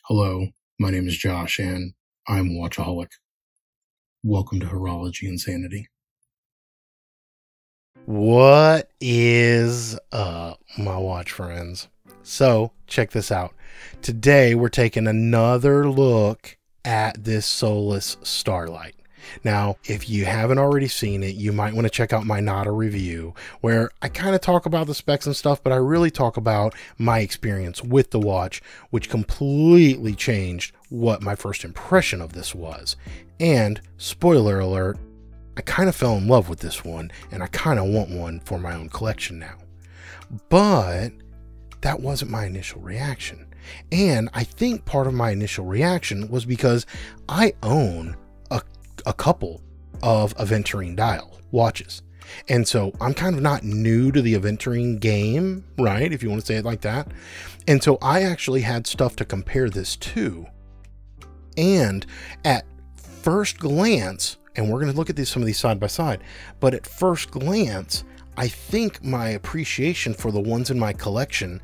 Hello, my name is Josh, and I'm a watchaholic. Welcome to Horology Insanity. What is up, my watch friends? So, check this out. Today, we're taking another look at this Solas Starlight. Now, if you haven't already seen it, you might want to check out my Nada review, where I kind of talk about the specs and stuff, but I really talk about my experience with the watch, which completely changed what my first impression of this was. And, spoiler alert, I kind of fell in love with this one, and I kind of want one for my own collection now. But that wasn't my initial reaction. And I think part of my initial reaction was because I own a couple of Aventurine dial watches. And so I'm kind of not new to the Aventurine game, right? If you want to say it like that. And so I actually had stuff to compare this to. And at first glance, and we're going to look at some of these side by side, but at first glance, I think my appreciation for the ones in my collection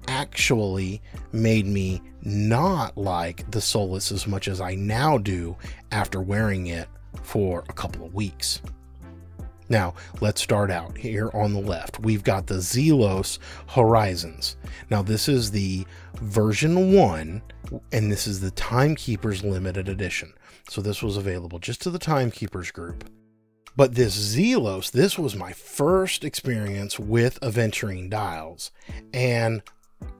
actually made me not like the Solas as much as I now do after wearing it for a couple of weeks. Now, let's start out here on the left. We've got the Zelos Horizons. Now, this is the version 1, and this is the Timekeepers limited edition. So this was available just to the Timekeepers group. But this Zelos, this was my first experience with Aventurine dials. And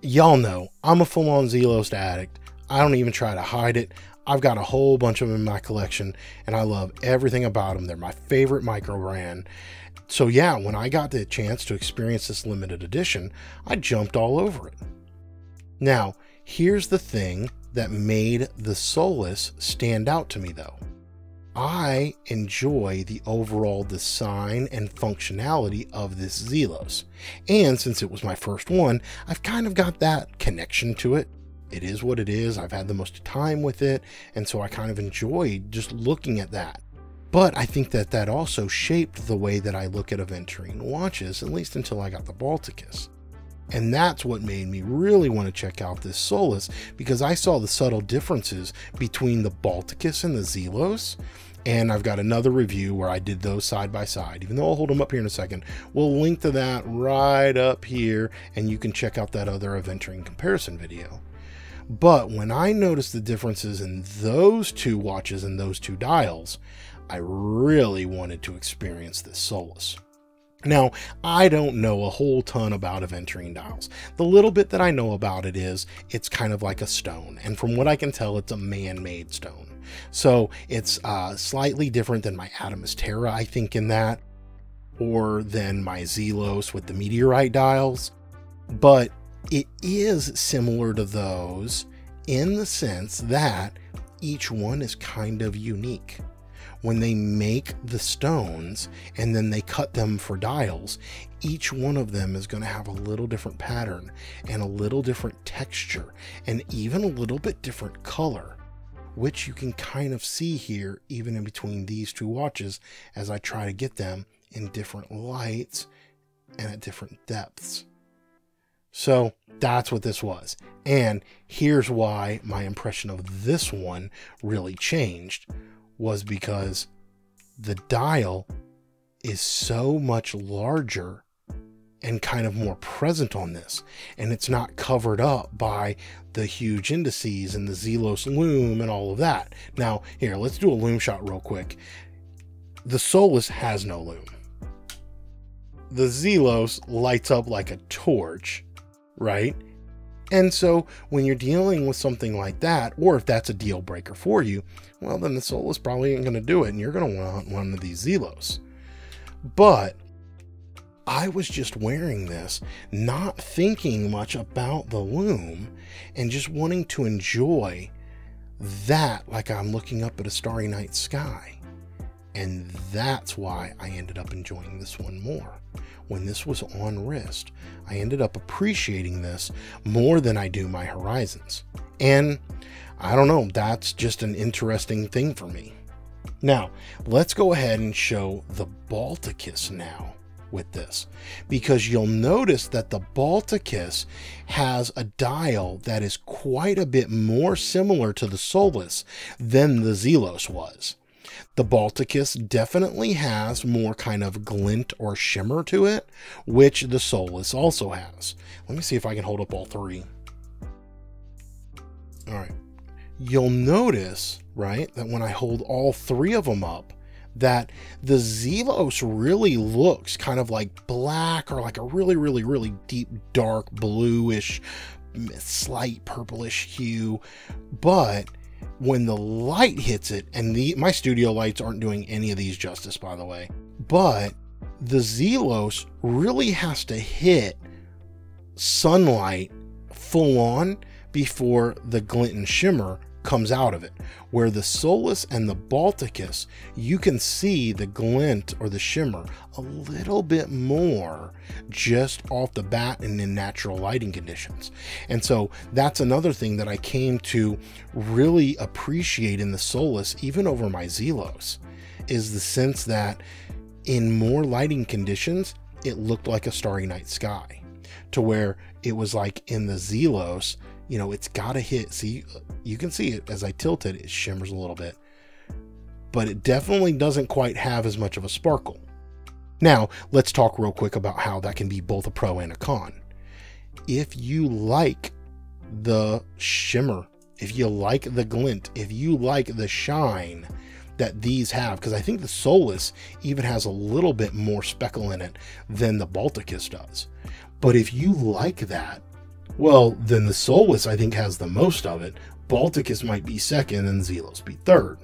y'all know, I'm a full-on Zelos addict. I don't even try to hide it. I've got a whole bunch of them in my collection, and I love everything about them. They're my favorite microbrand. So yeah, when I got the chance to experience this limited edition, I jumped all over it. Now, here's the thing that made the Solas stand out to me though. I enjoy the overall design and functionality of this Zelos. And since it was my first one, I've kind of got that connection to it. It is what it is. I've had the most time with it. And so I kind of enjoy just looking at that. But I think that that also shaped the way that I look at Aventurine watches, at least until I got the Balticus. And that's what made me really want to check out this Solas, because I saw the subtle differences between the Balticus and the Zelos. And I've got another review where I did those side by side, even though I'll hold them up here in a second. We'll link to that right up here, and you can check out that other Aventurine comparison video. But when I noticed the differences in those two watches and those two dials, I really wanted to experience this Solas. Now, I don't know a whole ton about Aventurine dials. The little bit that I know about it is it's kind of like a stone. And from what I can tell, it's a man-made stone. So it's slightly different than my Adamus Terra, I think, in that, or than my Zelos with the meteorite dials. But it is similar to those in the sense that each one is kind of unique. When they make the stones and then they cut them for dials, each one of them is going to have a little different pattern and a little different texture and even a little bit different color, which you can kind of see here even in between these two watches as I try to get them in different lights and at different depths. So that's what this was. And here's why my impression of this one really changed, was because the dial is so much larger and kind of more present on this. And it's not covered up by the huge indices and the Zelos loom and all of that. Now, here, let's do a loom shot real quick. The Solas has no loom. The Zelos lights up like a torch, right? And so when you're dealing with something like that, or if that's a deal breaker for you, well, then the Solas probably ain't going to do it, and you're going to want one of these Zelos. But I was just wearing this, not thinking much about the loom, and just wanting to enjoy that like I'm looking up at a starry night sky. And that's why I ended up enjoying this one more. When this was on wrist, I ended up appreciating this more than I do my Horizons. And I don't know, that's just an interesting thing for me. Now, let's go ahead and show the Balticus now. with this, because you'll notice that the Balticus has a dial that is quite a bit more similar to the Solas than the Zelos was. The Balticus definitely has more kind of glint or shimmer to it, which the Solas also has. Let me see if I can hold up all three. All right. You'll notice, right, that when I hold all three of them up, that the Zelos really looks kind of like black, or like a really, really, really deep, dark bluish, slight purplish hue. But when the light hits it, and my studio lights aren't doing any of these justice, by the way, but the Zelos really has to hit sunlight full on before the glint and shimmer comes out of it. Where the Solas and the Balticus, you can see the glint or the shimmer a little bit more just off the bat and in natural lighting conditions. And so that's another thing that I came to really appreciate in the Solas, even over my Zelos, is the sense that in more lighting conditions, it looked like a starry night sky, to where it was like in the Zelos, you know, it's got to hit. See, you can see it as I tilt it, it shimmers a little bit, but it definitely doesn't quite have as much of a sparkle. Now, let's talk real quick about how that can be both a pro and a con. If you like the shimmer, if you like the glint, if you like the shine that these have, because I think the Solas even has a little bit more speckle in it than the Balticus does. But if you like that, well, then the Solas, I think, has the most of it. Balticus might be second and Zelos be third.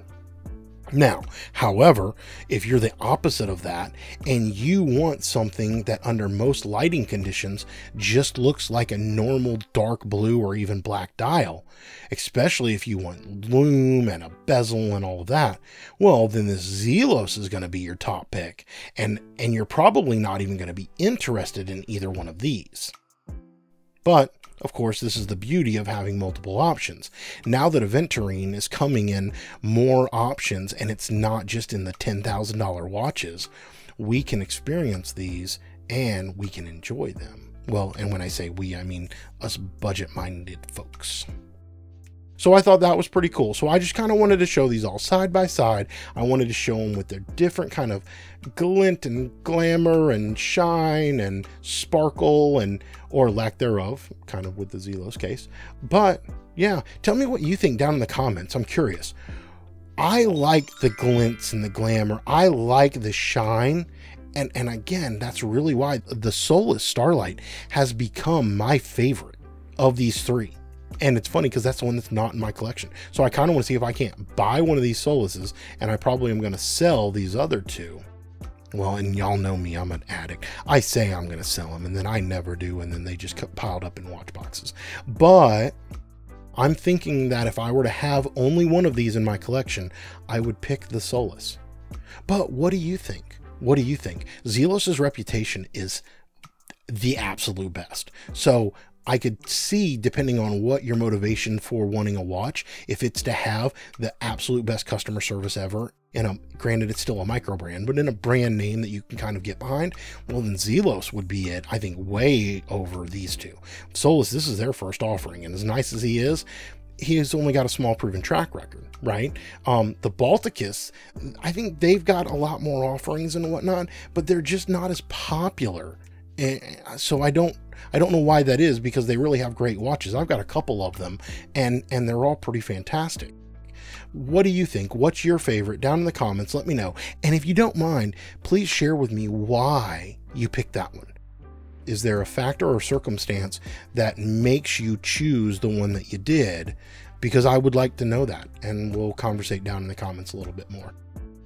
Now, however, if you're the opposite of that and you want something that under most lighting conditions just looks like a normal dark blue or even black dial, especially if you want lume and a bezel and all of that, well, then this Zelos is going to be your top pick, and you're probably not even going to be interested in either one of these. But of course, this is the beauty of having multiple options. Now that Aventurine is coming in more options, and it's not just in the $10,000 watches, we can experience these and we can enjoy them. Well, and when I say we, I mean us budget-minded folks. So I thought that was pretty cool. So I just kind of wanted to show these all side by side. I wanted to show them with their different kind of glint and glamour and shine and sparkle, and or lack thereof, kind of with the Zelos case. But yeah, tell me what you think down in the comments. I'm curious. I like the glints and the glamour. I like the shine. And again, that's really why the Solas Starlight has become my favorite of these three. And it's funny because that's the one that's not in my collection. So I kind of want to see if I can't buy one of these Solases, and I probably am going to sell these other two. Well, and y'all know me, I'm an addict. I say I'm going to sell them, and then I never do, and then they just get piled up in watch boxes. But I'm thinking that if I were to have only one of these in my collection, I would pick the Solas. But what do you think? What do you think? Zelos's reputation is the absolute best. So I could see, depending on what your motivation for wanting a watch, if it's to have the absolute best customer service ever, and granted it's still a micro brand, but in a brand name that you can kind of get behind, well, then Zelos would be it, I think, way over these two. Solas, this is their first offering, and as nice as he has only got a small proven track record, right? The Balticus, I think they've got a lot more offerings and whatnot, but they're just not as popular. So I don't know why that is, because they really have great watches. I've got a couple of them, and they're all pretty fantastic. What do you think? What's your favorite? Down in the comments, let me know. And if you don't mind, please share with me why you picked that one. Is there a factor or circumstance that makes you choose the one that you did? Because I would like to know that, and we'll conversate down in the comments a little bit more.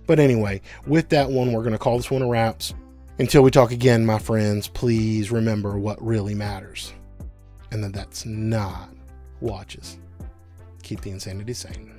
But anyway, with that one, we're going to call this one a wraps. Until we talk again, my friends, please remember what really matters, and that's not watches. Keep the insanity sane.